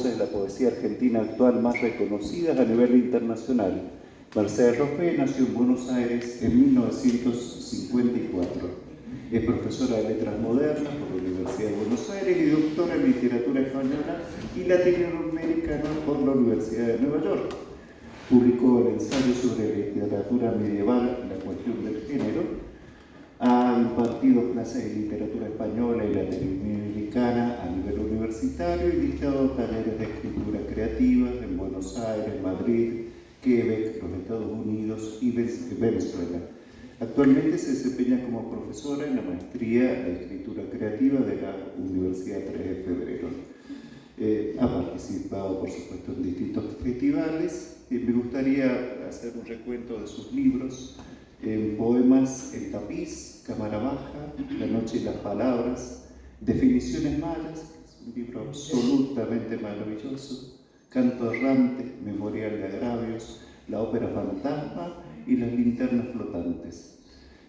voces de la poesía argentina actual más reconocidas a nivel internacional. Mercedes Rospé nació en Buenos Aires en 1954. Es profesora de Letras Modernas por la Universidad de Buenos Aires y doctora en Literatura Española y Latinoamericana por la Universidad de Nueva York. Publicó el ensayo sobre literatura medieval, la cuestión del género. Ha impartido clases de literatura española y latinoamericana a nivel universitario y dictado talleres de escritura creativa en Buenos Aires, Madrid, Quebec, los Estados Unidos y Venezuela. Actualmente se desempeña como profesora en la maestría de escritura creativa de la Universidad 3 de Febrero. Ha participado, por supuesto, en distintos festivales. Me gustaría hacer un recuento de sus libros. Poemas El tapiz, Cámara baja, La noche y las palabras, Definiciones malas, que es un libro absolutamente maravilloso, Canto errante, Memorial de agravios, La ópera fantasma y Las linternas flotantes.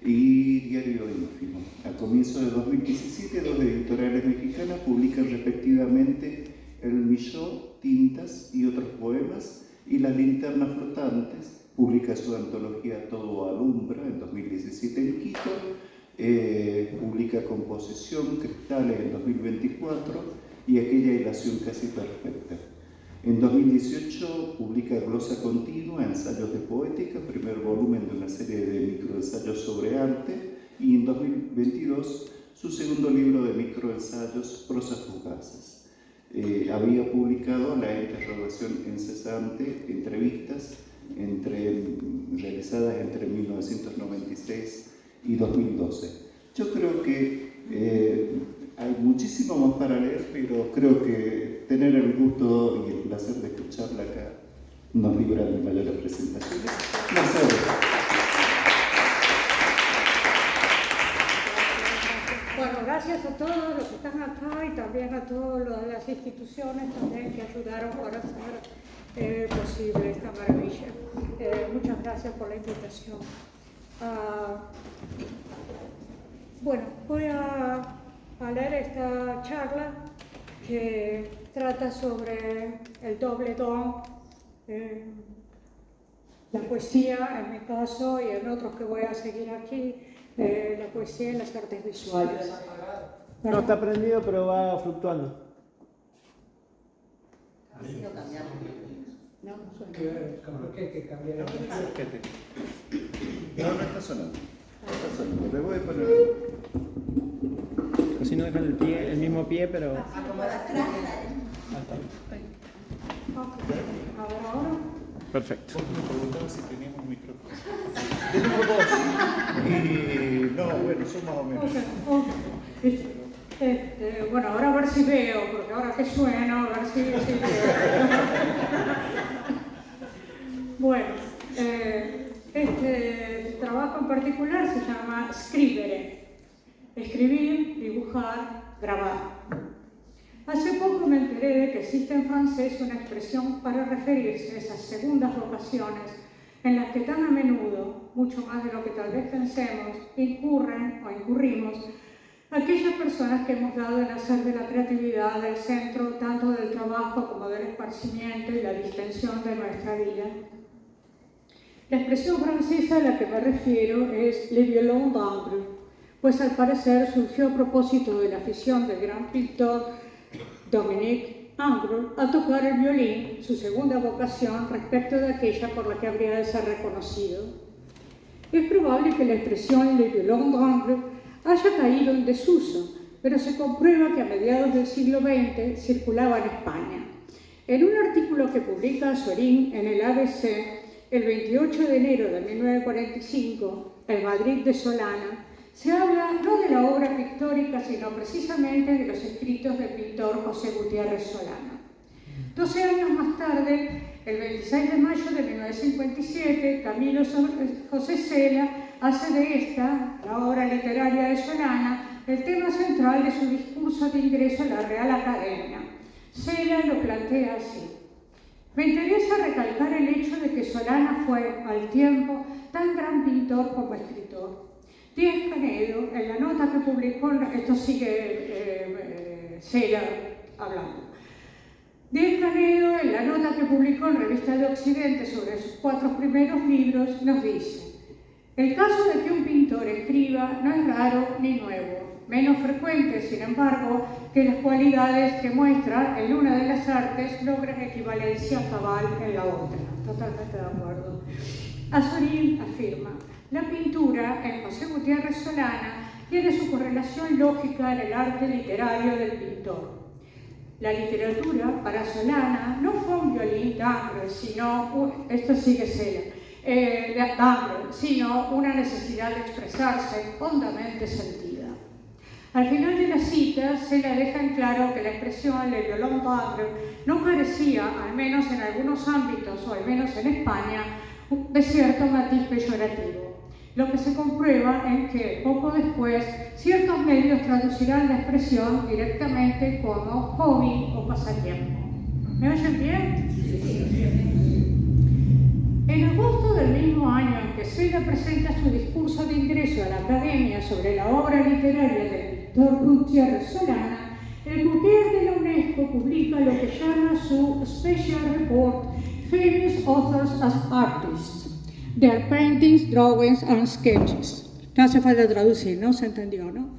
Y Diario ínfimo. A comienzos de 2017, dos editoriales mexicanas publican respectivamente El Millón, Tintas y otros poemas y Las linternas flotantes. Publica su antología Todo alumbra en 2017 en Quito, publica Composición, Cristales en 2024 y Aquella hilación casi perfecta. En 2018 publica Glosa continua, Ensayos de poética, primer volumen de una serie de microensayos sobre arte, y en 2022 su segundo libro de microensayos, Prosas fugaces. Había publicado La interrogación incesante, entrevistas realizadas entre 1996 y 2012. Yo creo que hay muchísimo más para leer, pero creo que tener el gusto y el placer de escucharla acá nos libra de mayores presentaciones. Bueno, gracias a todos los que están acá y también a todas las instituciones también que ayudaron para hacer posible esta maravilla. Muchas gracias por la invitación. Bueno, voy a leer esta charla que trata sobre el doble don, la poesía en mi caso y en otros que voy a seguir aquí, la poesía y las artes visuales. No está prendido, pero va fluctuando. No, que cambiar el No está sonando. Está sonando. Le voy a poner. Así no dejan el mismo pie, pero. Ahora. Perfecto. Vos me preguntabas si teníamos un micrófono. Tenemos dos. Y no, bueno, son más o menos. Bueno, ahora a ver si veo, porque ahora que suena, a ver si veo. Bueno, este trabajo en particular se llama Scrivere, escribir, dibujar, grabar. Hace poco me enteré de que existe en francés una expresión para referirse a esas segundas vocaciones en las que tan a menudo, mucho más de lo que tal vez pensemos, incurrimos aquellas personas que hemos dado en hacer de la creatividad el centro tanto del trabajo como del esparcimiento y la distensión de nuestra vida. La expresión francesa a la que me refiero es le violon d'Ingres, pues al parecer surgió a propósito de la afición del gran pintor Dominique Ingres a tocar el violín, su segunda vocación respecto de aquella por la que habría de ser reconocido. Es probable que la expresión le violon d'Ingres haya caído en desuso, pero se comprueba que a mediados del siglo XX circulaba en España. En un artículo que publica Azorín en el ABC el 28 de enero de 1945, el Madrid de Solana, se habla no de la obra pictórica, sino precisamente de los escritos del pintor José Gutiérrez Solana. 12 años más tarde, el 26 de mayo de 1957, Camilo José Cela hace de esta, la obra literaria de Solana, el tema central de su discurso de ingreso a la Real Academia. Cela lo plantea así: me interesa recalcar el hecho de que Solana fue, al tiempo, tan gran pintor como escritor. Díaz Canedo, en la nota que publicó, esto sigue Cela hablando, Díaz Canedo, en la nota que publicó en Revista de Occidente sobre sus 4 primeros libros, nos dice: el caso de que un pintor escriba no es raro ni nuevo, menos frecuente, sin embargo, que las cualidades que muestra en una de las artes logran equivalencia cabal en la otra. Totalmente de acuerdo. Azorín afirma: la pintura en José Gutiérrez Solana tiene su correlación lógica en el arte literario del pintor. La literatura para Solana no fue un violín d'ambre, sino, esto sigue sino una necesidad de expresarse hondamente sentida. Al final de la cita, Sela deja en claro que la expresión le violon d'ambre no carecía, al menos en algunos ámbitos, o al menos en España, de cierto matiz peyorativo. Lo que se comprueba es que, poco después, ciertos medios traducirán la expresión directamente como hobby o pasatiempo. ¿Me oyen bien? En agosto del mismo año en que Sela presenta su discurso de ingreso a la Academia sobre la obra literaria del pintor Gutiérrez Solana, el Courier de la UNESCO publica lo que llama su Special Report Famous Authors as Artists, Their Paintings, Drawings and Sketches. No hace falta traducir, ¿no? Se entendió, ¿no?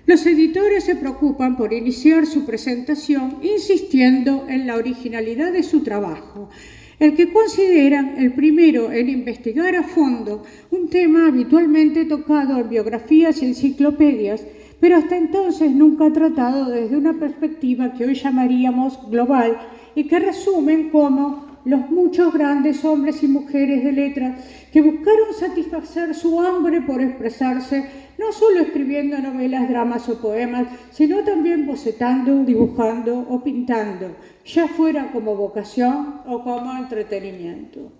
Los editores se preocupan por iniciar su presentación insistiendo en la originalidad de su trabajo, el que consideran el primero en investigar a fondo un tema habitualmente tocado en biografías y enciclopedias, pero hasta entonces nunca tratado desde una perspectiva que hoy llamaríamos global y que resumen como los muchos grandes hombres y mujeres de letras que buscaron satisfacer su hambre por expresarse, no solo escribiendo novelas, dramas o poemas, sino también bocetando, dibujando o pintando, ya fuera como vocación o como entretenimiento.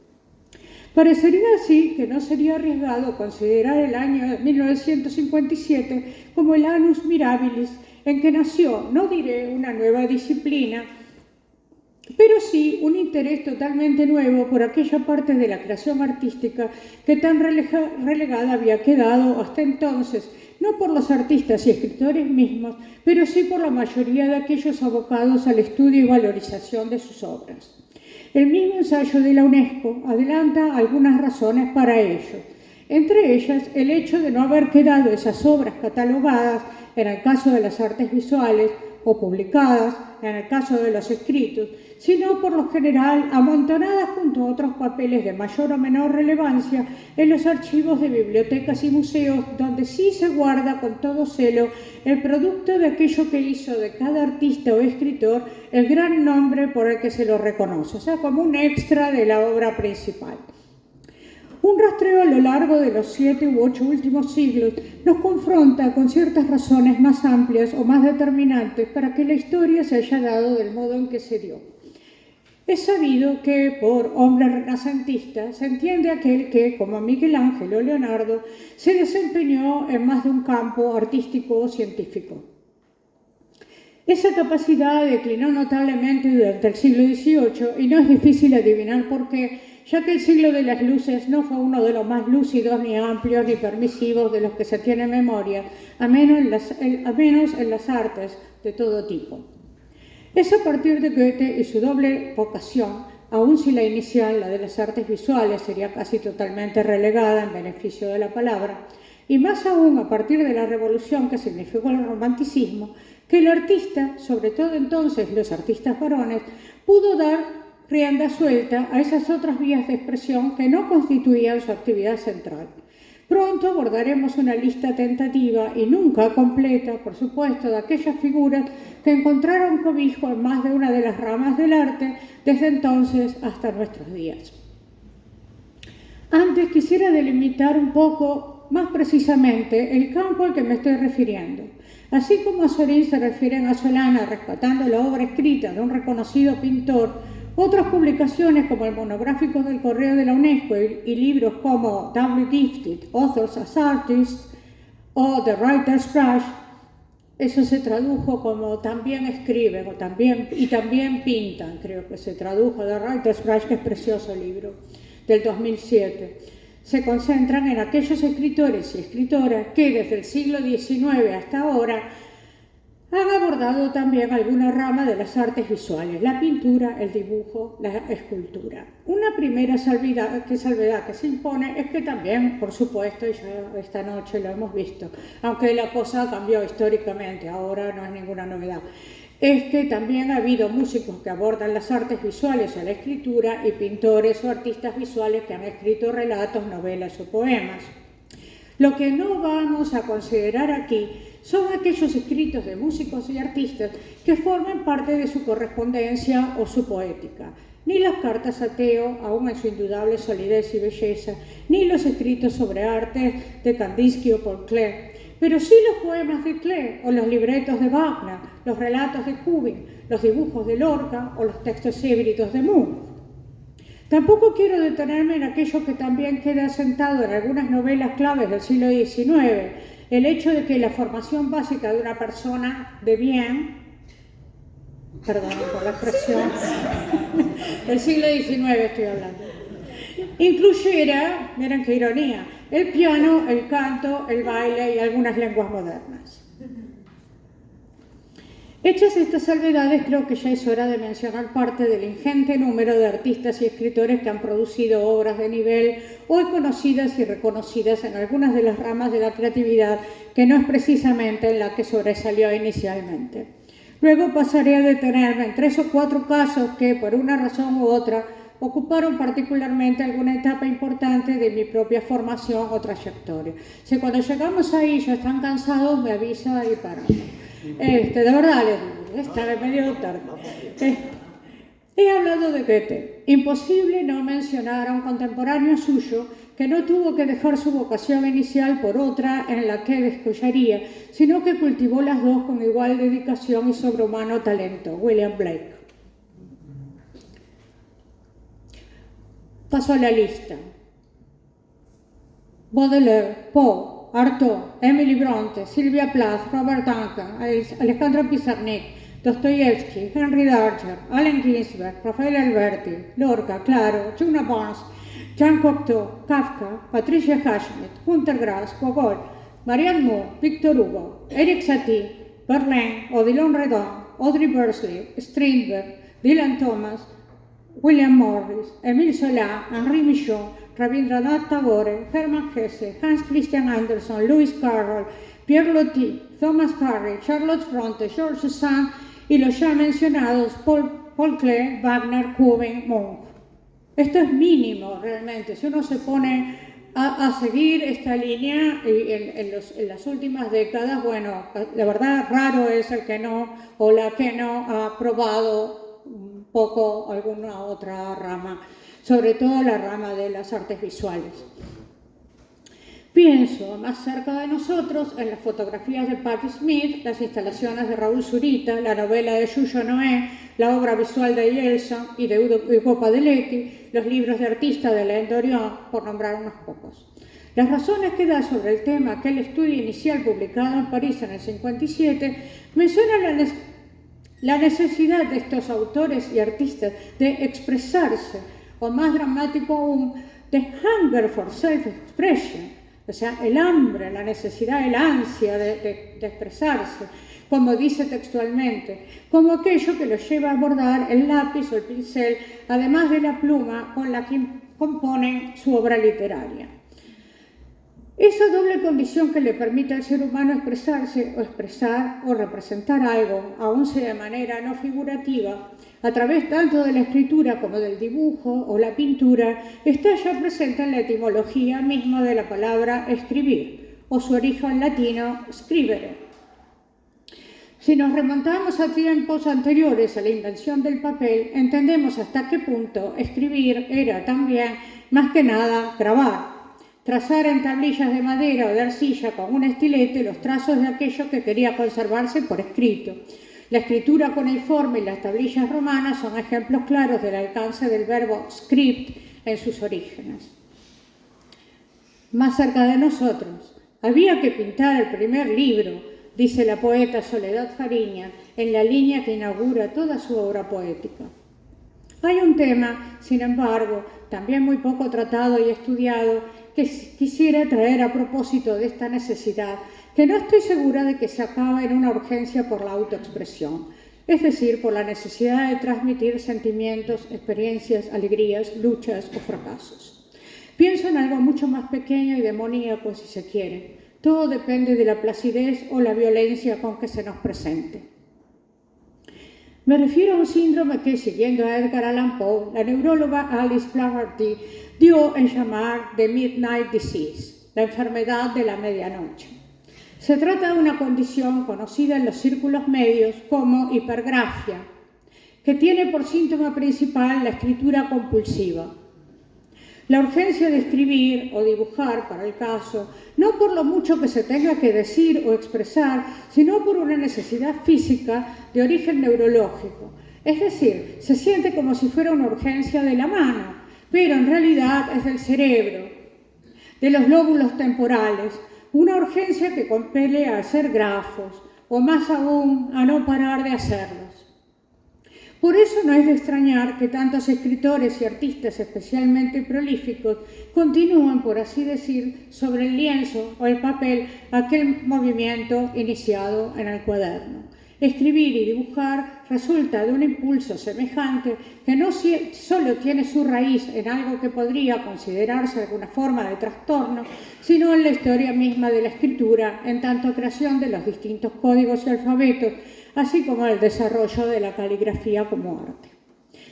Parecería así que no sería arriesgado considerar el año 1957 como el annus mirabilis en que nació, no diré una nueva disciplina, pero sí un interés totalmente nuevo por aquella parte de la creación artística que tan relegada había quedado hasta entonces, no por los artistas y escritores mismos, pero sí por la mayoría de aquellos abocados al estudio y valorización de sus obras. El mismo ensayo de la UNESCO adelanta algunas razones para ello, entre ellas el hecho de no haber quedado esas obras catalogadas, en el caso de las artes visuales, o publicadas, en el caso de los escritos, sino por lo general amontonadas junto a otros papeles de mayor o menor relevancia en los archivos de bibliotecas y museos, donde sí se guarda con todo celo el producto de aquello que hizo de cada artista o escritor el gran nombre por el que se lo reconoce, o sea, como un extra de la obra principal. Un rastreo a lo largo de los 7 u 8 últimos siglos nos confronta con ciertas razones más amplias o más determinantes para que la historia se haya dado del modo en que se dio. Es sabido que por hombre renacentista se entiende aquel que, como Miguel Ángel o Leonardo, se desempeñó en más de un campo artístico o científico. Esa capacidad declinó notablemente durante el siglo XVIII y no es difícil adivinar por qué, ya que el siglo de las luces no fue uno de los más lúcidos, ni amplios, ni permisivos de los que se tiene memoria, a menos en las artes de todo tipo. Es a partir de Goethe y su doble vocación, aun si la inicial, la de las artes visuales, sería casi totalmente relegada en beneficio de la palabra, y más aún a partir de la revolución que significó el romanticismo, que el artista, sobre todo entonces los artistas varones, pudo dar rienda suelta a esas otras vías de expresión que no constituían su actividad central. Pronto abordaremos una lista tentativa y nunca completa, por supuesto, de aquellas figuras que encontraron cobijo en más de una de las ramas del arte desde entonces hasta nuestros días. Antes quisiera delimitar un poco más precisamente el campo al que me estoy refiriendo. Así como Azorín se refieren a Solana rescatando la obra escrita de un reconocido pintor, otras publicaciones como el monográfico del Correo de la UNESCO y libros como W. Gifted, Authors as Artists o The Writer's Brush, eso se tradujo como también escriben y también pintan, creo que se tradujo The Writer's Brush, que es precioso libro, del 2007. Se concentran en aquellos escritores y escritoras que desde el siglo XIX hasta ahora Han abordado también alguna rama de las artes visuales, la pintura, el dibujo, la escultura. Una primera salvedad que se impone es que también, por supuesto, y ya esta noche lo hemos visto, aunque la cosa cambió históricamente, ahora no es ninguna novedad, es que también ha habido músicos que abordan las artes visuales o la escritura y pintores o artistas visuales que han escrito relatos, novelas o poemas. Lo que no vamos a considerar aquí son aquellos escritos de músicos y artistas que forman parte de su correspondencia o su poética, ni las cartas a Theo, aún en su indudable solidez y belleza, ni los escritos sobre arte de Kandinsky o Paul Klee, pero sí los poemas de Klee o los libretos de Wagner, los relatos de Kubin, los dibujos de Lorca o los textos híbridos de Munch. Tampoco quiero detenerme en aquello que también queda asentado en algunas novelas claves del siglo XIX, el hecho de que la formación básica de una persona de bien, perdón por la expresión, del siglo XIX estoy hablando, incluyera, miren qué ironía, el piano, el canto, el baile y algunas lenguas modernas. Hechas estas salvedades, creo que ya es hora de mencionar parte del ingente número de artistas y escritores que han producido obras de nivel hoy conocidas y reconocidas en algunas de las ramas de la creatividad que no es precisamente en la que sobresalió inicialmente. Luego pasaré a detenerme en 3 o 4 casos que, por una razón u otra, ocuparon particularmente alguna etapa importante de mi propia formación o trayectoria. Si cuando llegamos ahí ya están cansados, me avisa y paramos. De verdad les digo, está medio tarde. He hablado de Goethe. Imposible no mencionar a un contemporáneo suyo que no tuvo que dejar su vocación inicial por otra en la que descollaría, sino que cultivó las dos con igual dedicación y sobrehumano talento, William Blake. Paso a la lista. Baudelaire, Poe, Artaud, Emily Bronte, Sylvia Plath, Robert Duncan, Alejandro Pizarnik, Dostoyevsky, Henry Darger, Allen Ginsberg, Rafael Alberti, Lorca, Claro, Juno Barnes, Jean Cocteau, Kafka, Patricia Highsmith, Günter Grass, Gogol, Marianne Moore, Victor Hugo, Eric Satie, Verlaine, Odilon Redon, Audrey Bursley, Strindberg, Dylan Thomas, William Morris, Émile Zola, Henri Michaud, Rabindranath Tagore, Hermann Hesse, Hans Christian Andersen, Lewis Carroll, Pierre Loti, Thomas Hardy, Charlotte Bronte, George Sand y los ya mencionados Paul Klee, Wagner, Kubin, Munch. Esto es mínimo realmente. Si uno se pone a seguir esta línea en las últimas décadas, bueno, la verdad raro es el que no o la que no ha probado un poco alguna otra rama, sobre todo la rama de las artes visuales. Pienso más cerca de nosotros en las fotografías de Patti Smith, las instalaciones de Raúl Zurita, la novela de Yuyo Noé, la obra visual de Yeltsin y de Hugo Padelecki, los libros de artista de Alain Dorion, por nombrar unos pocos. Las razones que da sobre el tema aquel estudio inicial publicado en París en el 57 mencionan la necesidad de estos autores y artistas de expresarse, o más dramático aún, the hunger for self-expression, o sea, el hambre, la necesidad, el ansia de expresarse, como dice textualmente, como aquello que los lleva a abordar el lápiz o el pincel, además de la pluma con la que componen su obra literaria. Esa doble condición que le permite al ser humano expresarse o expresar o representar algo, aun sea de manera no figurativa, a través tanto de la escritura como del dibujo o la pintura, está ya presente en la etimología misma de la palabra escribir, o su origen latino scribere. Si nos remontamos a tiempos anteriores a la invención del papel, entendemos hasta qué punto escribir era también, más que nada, grabar. Trazar en tablillas de madera o de arcilla con un estilete los trazos de aquello que quería conservarse por escrito. La escritura cuneiforme y las tablillas romanas son ejemplos claros del alcance del verbo script en sus orígenes. Más cerca de nosotros, había que pintar el primer libro, dice la poeta Soledad Fariña, en la línea que inaugura toda su obra poética. Hay un tema, sin embargo, también muy poco tratado y estudiado, que quisiera traer a propósito de esta necesidad, que no estoy segura de que se acaba en una urgencia por la autoexpresión, es decir, por la necesidad de transmitir sentimientos, experiencias, alegrías, luchas o fracasos. Pienso en algo mucho más pequeño y demoníaco, si se quiere. Todo depende de la placidez o la violencia con que se nos presente. Me refiero a un síndrome que, siguiendo a Edgar Allan Poe, la neuróloga Alice Flaherty dio en llamar The Midnight Disease, la enfermedad de la medianoche. Se trata de una condición conocida en los círculos medios como hipergrafia, que tiene por síntoma principal la escritura compulsiva. La urgencia de escribir o dibujar, para el caso, no por lo mucho que se tenga que decir o expresar, sino por una necesidad física de origen neurológico. Es decir, se siente como si fuera una urgencia de la mano, pero en realidad es del cerebro, de los lóbulos temporales, una urgencia que compele a hacer grafos, o más aún, a no parar de hacerlos. Por eso no es de extrañar que tantos escritores y artistas especialmente prolíficos continúen, por así decir, sobre el lienzo o el papel aquel movimiento iniciado en el cuaderno. Escribir y dibujar resulta de un impulso semejante que no solo tiene su raíz en algo que podría considerarse alguna forma de trastorno, sino en la historia misma de la escritura, en tanto creación de los distintos códigos y alfabetos, así como el desarrollo de la caligrafía como arte.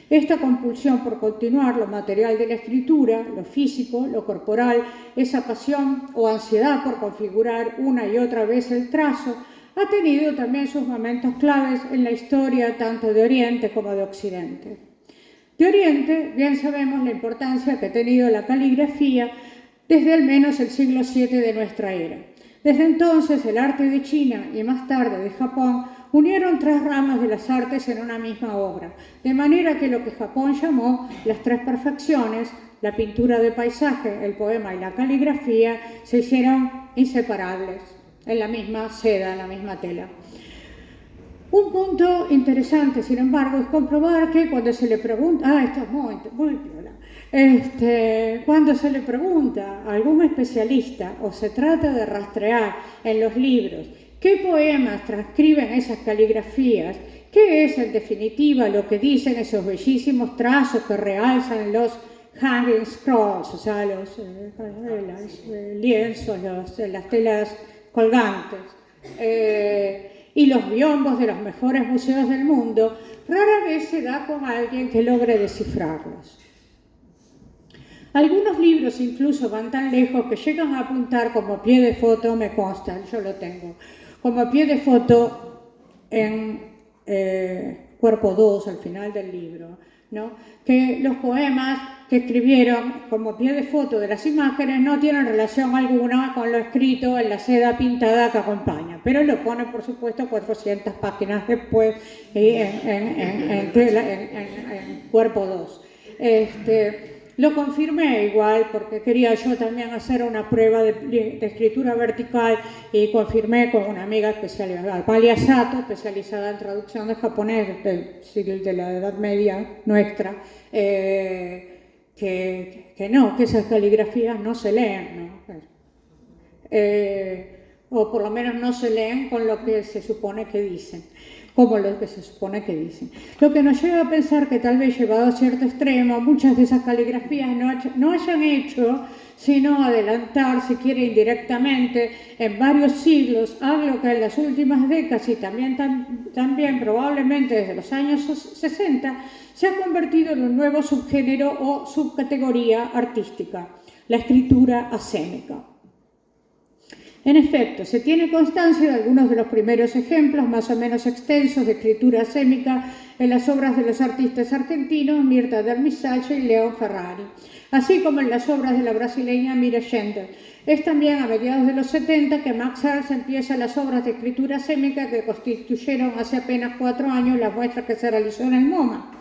Esta compulsión por continuar lo material de la escritura, lo físico, lo corporal, esa pasión o ansiedad por configurar una y otra vez el trazo, ha tenido también sus momentos claves en la historia tanto de Oriente como de Occidente. De Oriente, bien sabemos la importancia que ha tenido la caligrafía desde al menos el siglo VII de nuestra era. Desde entonces, el arte de China y más tarde de Japón unieron tres ramas de las artes en una misma obra, de manera que lo que Japón llamó las tres perfecciones, la pintura de paisaje, el poema y la caligrafía, se hicieron inseparables, en la misma seda, en la misma tela. Un punto interesante, sin embargo, es comprobar que cuando se le pregunta, esto es muy piola, cuando se le pregunta a algún especialista o se trata de rastrear en los libros qué poemas transcriben esas caligrafías, qué es en definitiva lo que dicen esos bellísimos trazos que realzan los hanging scrolls, o sea, los lienzos, las telas colgantes, y los biombos de los mejores museos del mundo, rara vez se da con alguien que logre descifrarlos. Algunos libros incluso van tan lejos que llegan a apuntar como pie de foto, me consta, yo lo tengo, como pie de foto en cuerpo 2, al final del libro, ¿no? Que los poemas que escribieron como pie de foto de las imágenes no tienen relación alguna con lo escrito en la seda pintada que acompaña, pero lo pone, por supuesto, 400 páginas después en cuerpo 2. Lo confirmé igual porque quería yo también hacer una prueba de escritura vertical y confirmé con una amiga especializada, Palia Sato, especializada en traducción de japonés de la Edad Media nuestra, que esas caligrafías no se leen, ¿no? O por lo menos no se leen con lo que se supone que dicen. Como lo que se supone que dicen. Lo que nos lleva a pensar que tal vez llevado a cierto extremo, muchas de esas caligrafías no hayan hecho, sino adelantar, si quiere indirectamente, en varios siglos, algo que en las últimas décadas y también probablemente desde los años 60, se ha convertido en un nuevo subgénero o subcategoría artística, la escritura asémica. En efecto, se tiene constancia de algunos de los primeros ejemplos más o menos extensos de escritura asémica en las obras de los artistas argentinos Mirta de Armisace y León Ferrari, así como en las obras de la brasileña Mira Schender. Es también a mediados de los 70 que Max Ernst empieza las obras de escritura asémica que constituyeron hace apenas 4 años la muestra que se realizó en el MoMA,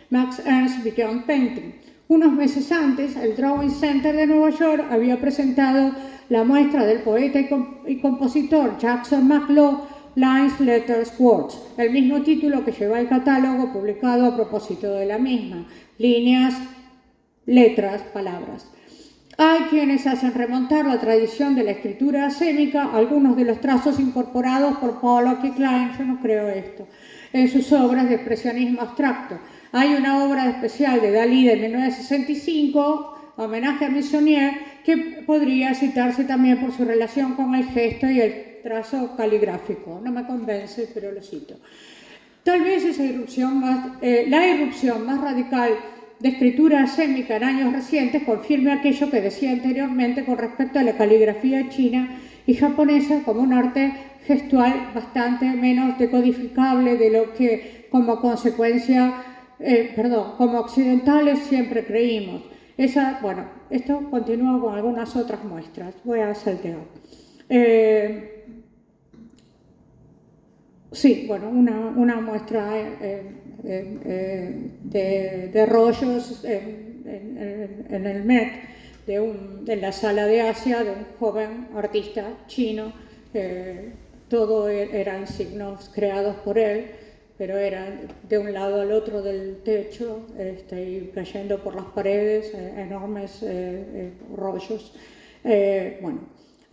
Max Ernst Beyond Painting. Unos meses antes, el Drawing Center de Nueva York había presentado la muestra del poeta y compositor Jackson Maclaw, Lines, Letters, Words, el mismo título que lleva el catálogo publicado a propósito de la misma, líneas, letras, palabras. Hay quienes hacen remontar la tradición de la escritura asémica a algunos de los trazos incorporados por Pollock y Klein, yo no creo esto, en sus obras de expresionismo abstracto. Hay una obra especial de Dalí de 1965, Homenaje a Meissonier, que podría citarse también por su relación con el gesto y el trazo caligráfico. No me convence, pero lo cito. Tal vez la irrupción más radical de escritura asémica en años recientes confirme aquello que decía anteriormente con respecto a la caligrafía china y japonesa como un arte gestual bastante menos decodificable de lo que como occidentales siempre creímos. Esto continúa con algunas otras muestras. Voy a saltear. Una muestra de rollos en el Met de la sala de Asia de un joven artista chino. Todo eran signos creados por él, pero eran de un lado al otro del techo y cayendo por las paredes enormes rollos.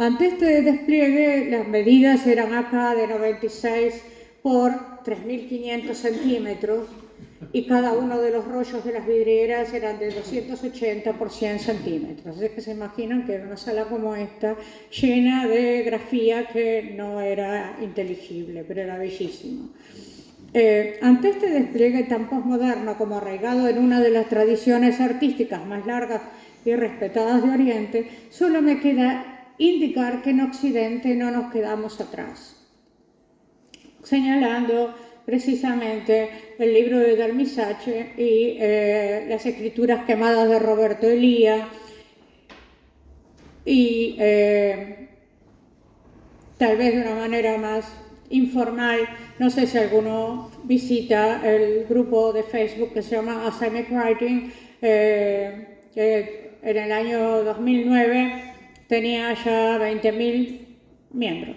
Ante este despliegue, las medidas eran acá de 96 por 3.500 centímetros y cada uno de los rollos de las vidrieras eran de 280 por 100 centímetros. Es que se imaginan que era una sala como esta, llena de grafía que no era inteligible, pero era bellísimo. Ante este despliegue tan posmoderno como arraigado en una de las tradiciones artísticas más largas y respetadas de Oriente, solo me queda indicar que en Occidente no nos quedamos atrás, señalando precisamente el libro de Darmisace y las escrituras quemadas de Roberto Elía y tal vez de una manera más informal, no sé si alguno visita el grupo de Facebook que se llama Asemic Writing, que en el año 2009 tenía ya 20.000 miembros.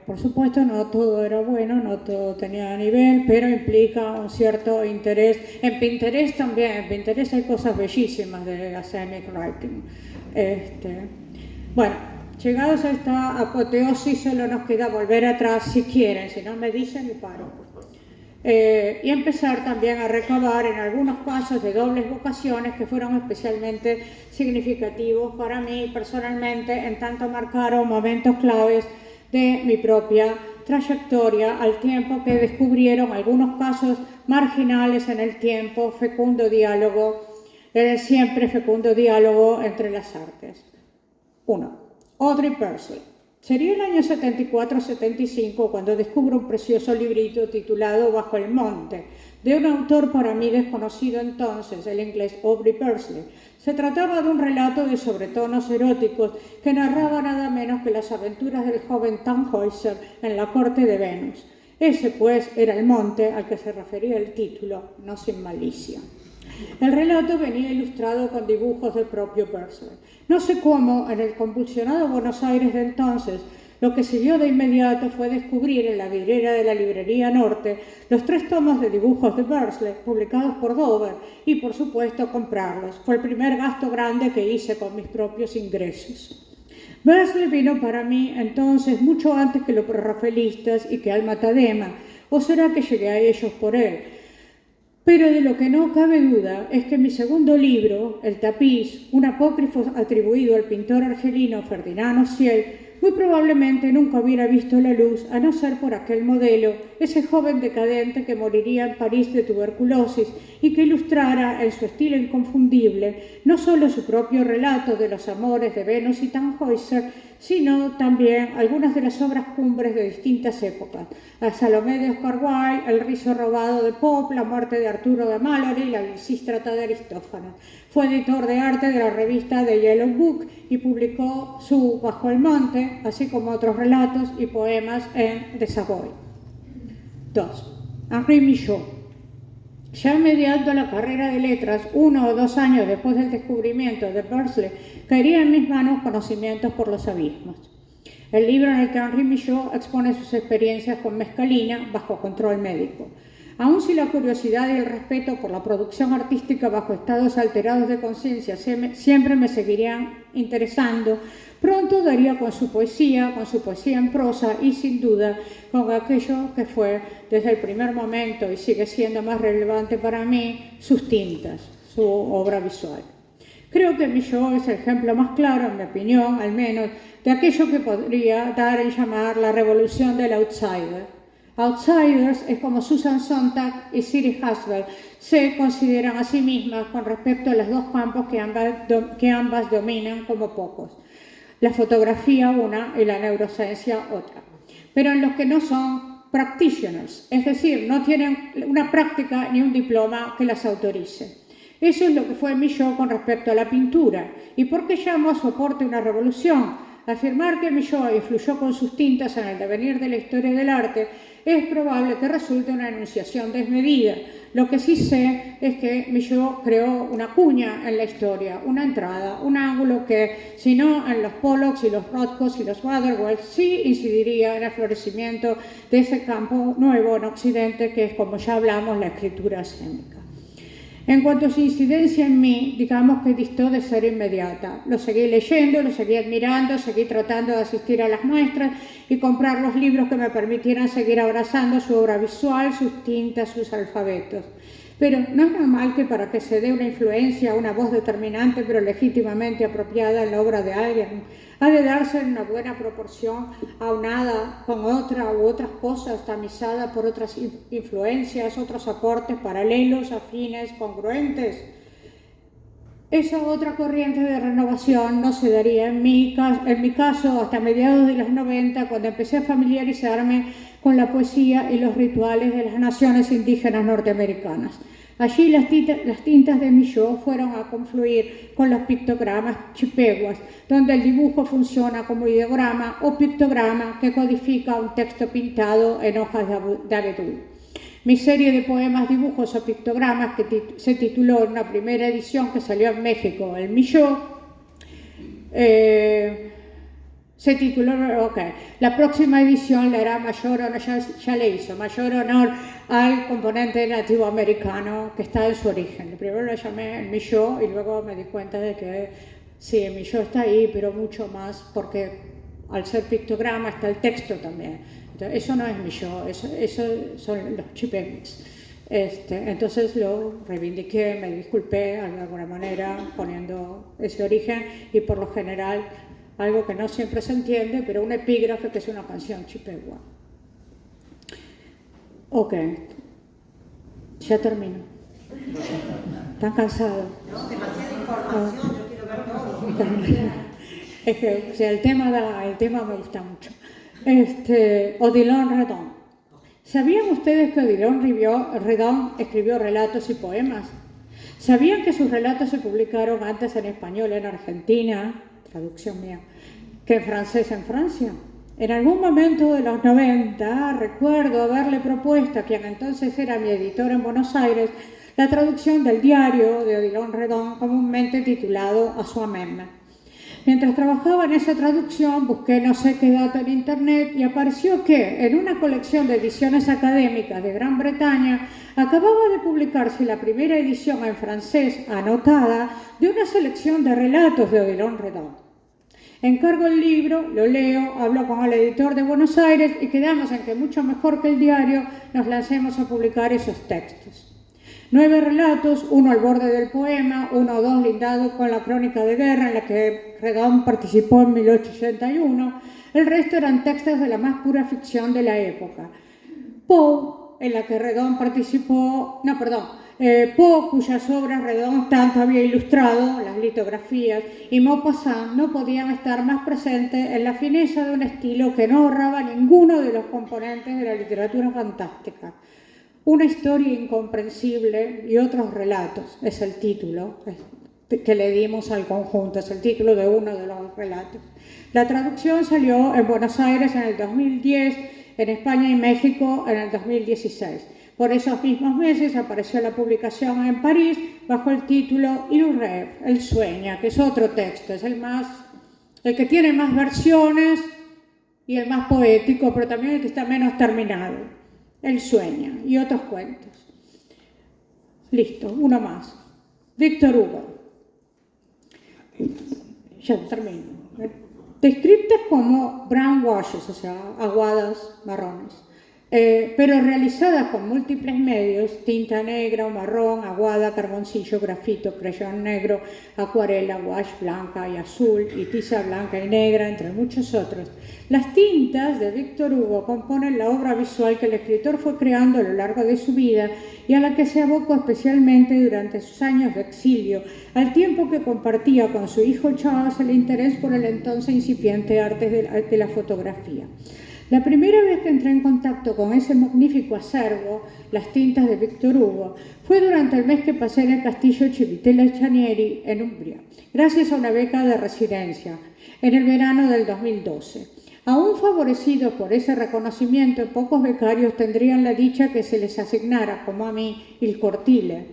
Por supuesto, no todo era bueno, no todo tenía nivel, pero implica un cierto interés. En Pinterest también, en Pinterest hay cosas bellísimas de Asemic Writing. Llegados a esta apoteosis, solo nos queda volver atrás si quieren, si no me dicen y paro. Y empezar también a recabar en algunos casos de dobles vocaciones que fueron especialmente significativos para mí personalmente, en tanto marcaron momentos claves de mi propia trayectoria, al tiempo que descubrieron algunos casos marginales en el tiempo, siempre fecundo diálogo entre las artes. 1. Audrey Purcell. Sería el año 74-75 cuando descubro un precioso librito titulado Bajo el monte, de un autor para mí desconocido entonces, el inglés Aubrey Purcell. Se trataba de un relato de sobretonos eróticos que narraba nada menos que las aventuras del joven Tannhäuser en la corte de Venus. Ese, pues, era el monte al que se refería el título, no sin malicia. El relato venía ilustrado con dibujos del propio Purcell. No sé cómo, en el convulsionado Buenos Aires de entonces, lo que siguió de inmediato fue descubrir en la vidriera de la Librería Norte los 3 tomos de dibujos de Purcell, publicados por Dover, y por supuesto comprarlos. Fue el primer gasto grande que hice con mis propios ingresos. Purcell vino para mí entonces mucho antes que los prerrafaelistas y que Alma Tadema, o será que llegué a ellos por él. Pero de lo que no cabe duda es que mi segundo libro, El tapiz, un apócrifo atribuido al pintor argelino Ferdinand Ociel, muy probablemente nunca hubiera visto la luz a no ser por aquel modelo, ese joven decadente que moriría en París de tuberculosis y que ilustrara en su estilo inconfundible no solo su propio relato de los amores de Venus y Tannhäuser, sino también algunas de las obras cumbres de distintas épocas: la Salomé de Oscar Wilde, El rizo robado de Pope, La muerte de Arturo de Malory, la Lisístrata de Aristófanes. Fue editor de arte de la revista The Yellow Book y publicó su Bajo el monte, así como otros relatos y poemas en The Savoy. 2. Henri Michaud. Ya mediando la carrera de letras, 1 o 2 años después del descubrimiento de Purcell, caería en mis manos Conocimientos por los abismos. El libro en el que Henri Michaud expone sus experiencias con mescalina bajo control médico. Aun si la curiosidad y el respeto por la producción artística bajo estados alterados de conciencia siempre me seguirían interesando, pronto daría con su poesía en prosa y sin duda con aquello que fue desde el primer momento y sigue siendo más relevante para mí, sus tintas, su obra visual. Creo que Millot es el ejemplo más claro, en mi opinión, al menos, de aquello que podría dar en llamar la revolución del outsider. Outsiders es como Susan Sontag y Siri Haswell se consideran a sí mismas con respecto a los dos campos que ambas dominan como pocos. La fotografía una y la neurociencia otra. Pero en los que no son practitioners, es decir, no tienen una práctica ni un diploma que las autorice. Eso es lo que fue Millot con respecto a la pintura. ¿Y por qué llamo a su aporte una revolución? Afirmar que Millot influyó con sus tintas en el devenir de la historia del arte es probable que resulte una enunciación desmedida. Lo que sí sé es que Millot creó una cuña en la historia, una entrada, un ángulo que, si no en los Pollocks y los Rothkos y los Waterwells, sí incidiría en el florecimiento de ese campo nuevo en Occidente que es, como ya hablamos, la escritura escénica. En cuanto a su incidencia en mí, digamos que distó de ser inmediata. Lo seguí leyendo, lo seguí admirando, seguí tratando de asistir a las muestras y comprar los libros que me permitieran seguir abrazando su obra visual, sus tintas, sus alfabetos. Pero no es normal que para que se dé una influencia, una voz determinante pero legítimamente apropiada en la obra de alguien, ha de darse en una buena proporción aunada con otra u otras cosas, tamizada por otras influencias, otros aportes paralelos, afines, congruentes. Esa otra corriente de renovación no se daría en mi caso hasta mediados de los 90, cuando empecé a familiarizarme con la poesía y los rituales de las naciones indígenas norteamericanas. Allí las tintas de Millot fueron a confluir con los pictogramas chipeguas, donde el dibujo funciona como ideograma o pictograma que codifica un texto pintado en hojas de abedul. Mi serie de poemas, dibujos o pictogramas, que se tituló en una primera edición que salió en México, el Millot, se tituló, la próxima edición le hará mayor honor, ya le hizo mayor honor al componente nativoamericano que está en su origen. Primero lo llamé el Millot y luego me di cuenta de que sí, el Millot está ahí, pero mucho más porque al ser pictograma está el texto también. Entonces, eso no es Millot, eso son los chipeguas. Entonces lo reivindiqué, me disculpé de alguna manera poniendo ese origen y por lo general algo que no siempre se entiende, pero un epígrafe que es una canción chipegua. Ok, ya termino. ¿Están cansados? No, demasiada información, yo quiero ver todo. Es que o sea, el tema me gusta mucho. Odilon Redon. ¿Sabían ustedes que Odilon Redon escribió relatos y poemas? ¿Sabían que sus relatos se publicaron antes en español en Argentina, traducción mía, que en francés en Francia? En algún momento de los 90 recuerdo haberle propuesto a quien entonces era mi editor en Buenos Aires la traducción del diario de Odilon Redon, comúnmente titulado A su amén. Mientras trabajaba en esa traducción, busqué no sé qué dato en internet y apareció que en una colección de ediciones académicas de Gran Bretaña acababa de publicarse la primera edición en francés anotada de una selección de relatos de Odilon Redon. Encargo el libro, lo leo, hablo con el editor de Buenos Aires y quedamos en que mucho mejor que el diario nos lancemos a publicar esos textos. 9 relatos, uno al borde del poema, 1 o 2 lindados con la crónica de guerra en la que Redon participó en 1881, el resto eran textos de la más pura ficción de la época. Poe, en la que Redon participó, Poe, cuyas obras Redon tanto había ilustrado, las litografías, y Maupassant no podían estar más presentes en la fineza de un estilo que no ahorraba ninguno de los componentes de la literatura fantástica. Una historia incomprensible y otros relatos, es el título que le dimos al conjunto, es el título de uno de los relatos. La traducción salió en Buenos Aires en el 2010, en España y México en el 2016. Por esos mismos meses apareció la publicación en París bajo el título Il rêve, el sueña, que es otro texto, es el que tiene más versiones y el más poético, pero también el que está menos terminado. Él sueña y otros cuentos. Listo, uno más. Víctor Hugo. Ya termino. Descritas como brown washes, o sea, aguadas marrones, pero realizadas con múltiples medios: tinta negra o marrón, aguada, carboncillo, grafito, crayón negro, acuarela, wash blanca y azul y tiza blanca y negra, entre muchos otros. Las tintas de Víctor Hugo componen la obra visual que el escritor fue creando a lo largo de su vida y a la que se abocó especialmente durante sus años de exilio, al tiempo que compartía con su hijo Charles el interés por el entonces incipiente arte de la fotografía. La primera vez que entré en contacto con ese magnífico acervo, las tintas de Víctor Hugo, fue durante el mes que pasé en el castillo Civitella Chanieri, en Umbria, gracias a una beca de residencia, en el verano del 2012. Aún favorecidos por ese reconocimiento, pocos becarios tendrían la dicha que se les asignara, como a mí, il cortile,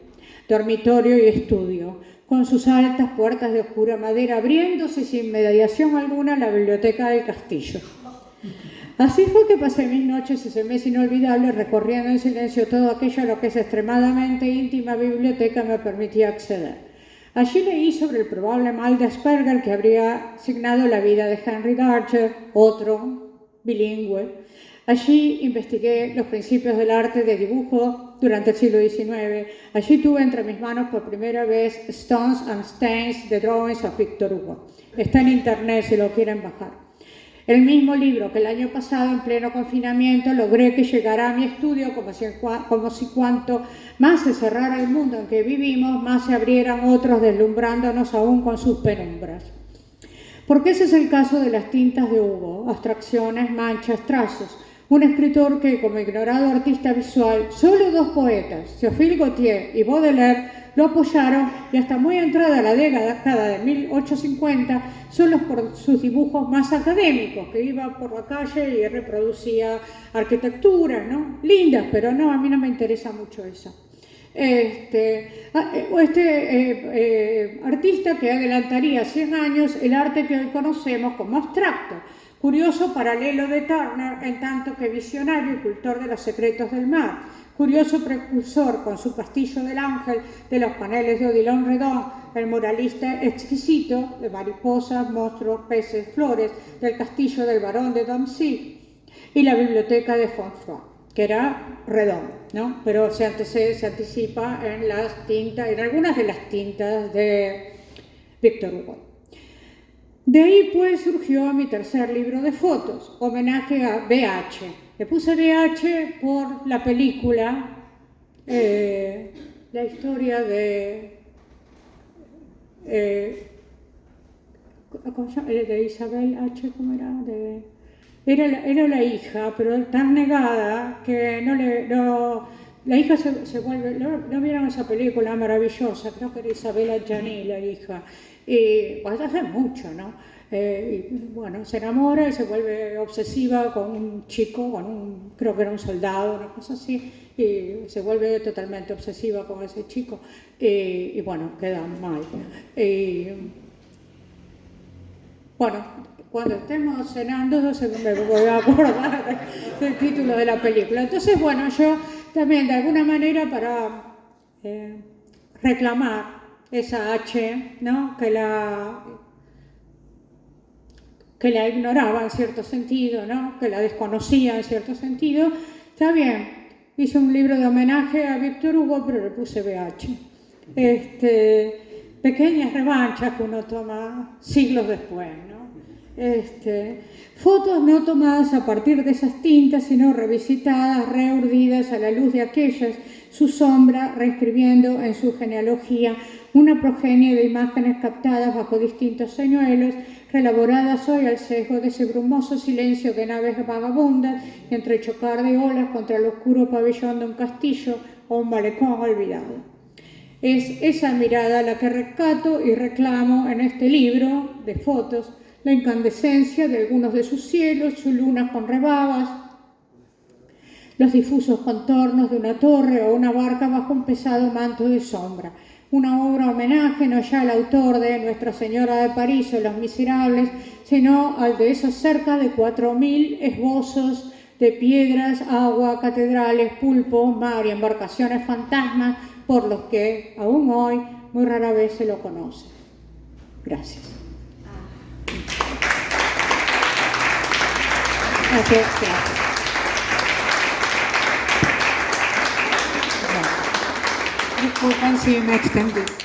dormitorio y estudio, con sus altas puertas de oscura madera, abriéndose sin mediación alguna la biblioteca del castillo. Así fue que pasé mis noches ese mes inolvidable recorriendo en silencio todo aquello a lo que esa extremadamente íntima biblioteca me permitía acceder. Allí leí sobre el probable mal de Asperger que habría signado la vida de Henry Darger, otro bilingüe. Allí investigué los principios del arte de dibujo durante el siglo XIX. Allí tuve entre mis manos por primera vez Stones and Stains, The Drawings of Victor Hugo. Está en internet si lo quieren bajar. El mismo libro que el año pasado, en pleno confinamiento, logré que llegara a mi estudio como si cuanto más se cerrara el mundo en que vivimos, más se abrieran otros, deslumbrándonos aún con sus penumbras. Porque ese es el caso de las tintas de Hugo: abstracciones, manchas, trazos. Un escritor que, como ignorado artista visual, solo dos poetas, Théophile Gautier y Baudelaire, lo apoyaron, y hasta muy entrada la década de 1850, solo por sus dibujos más académicos, que iba por la calle y reproducía arquitectura, ¿no? Lindas, pero no, a mí no me interesa mucho eso. Artista que adelantaría 100 años el arte que hoy conocemos como abstracto, curioso paralelo de Turner, en tanto que visionario y cultor de los secretos del mar, curioso precursor con su Castillo del Ángel de los paneles de Odilon Redon, el muralista exquisito de mariposas, monstruos, peces, flores del Castillo del Barón de Domcy y la biblioteca de Fonfroy, que era Redon, ¿no? Pero se anticipa en las tintas, en algunas de las tintas de Víctor Hugo. De ahí pues surgió mi tercer libro de fotos, homenaje a BH. Le puse BH por la película, la historia de Isabel H, ¿cómo era? Era la hija, pero tan negada que la hija se vuelve, ¿no vieron esa película maravillosa? Creo que era Isabella Gianni, la hija, y pues hace mucho, ¿no? Y bueno, se enamora y se vuelve obsesiva con un chico, creo que era un soldado, una cosa así, y se vuelve totalmente obsesiva con ese chico, y bueno, queda mal. Bueno, cuando estemos cenando, no sé, me voy a acordar del título de la película. Entonces, bueno, yo también de alguna manera para reclamar esa H, ¿no? que la ignoraba en cierto sentido, ¿no? Que la desconocía en cierto sentido, está bien. Hice un libro de homenaje a Víctor Hugo, pero le puse BH. Pequeñas revanchas que uno toma siglos después, ¿no? Fotos no tomadas a partir de esas tintas, sino revisitadas, reurdidas a la luz de aquellas, su sombra reescribiendo en su genealogía una progenie de imágenes captadas bajo distintos señuelos, reelaboradas hoy al sesgo de ese brumoso silencio de naves vagabundas y entre chocar de olas contra el oscuro pabellón de un castillo o un malecón olvidado. Es esa mirada la que rescato y reclamo en este libro de fotos, la incandescencia de algunos de sus cielos, sus lunas con rebabas, los difusos contornos de una torre o una barca bajo un pesado manto de sombra. Una obra homenaje no ya al autor de Nuestra Señora de París o Los Miserables, sino al de esos cerca de 4.000 esbozos de piedras, agua, catedrales, pulpos, mar y embarcaciones fantasmas por los que aún hoy muy rara vez se lo conoce. Gracias. Gracias. Disculpen si me extendí.